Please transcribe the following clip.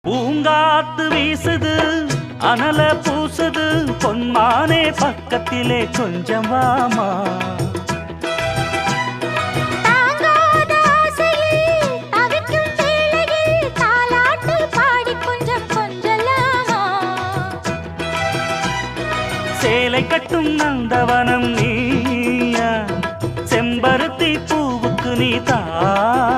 பூங்காத்து வீசுது அனல பூசுது பொன்மானே பக்கத்திலே கொஞ்சம் வாமா. தாங்காத ஆசையில் தவிக்கும் வேளையில் தாலாட்டு பாடி கொஞ்சம் கொஞ்சலாமா. சேலை கட்டும் நந்தவனம் நீயா, செம்பருத்தி பூவுக்கு நீ தாயா.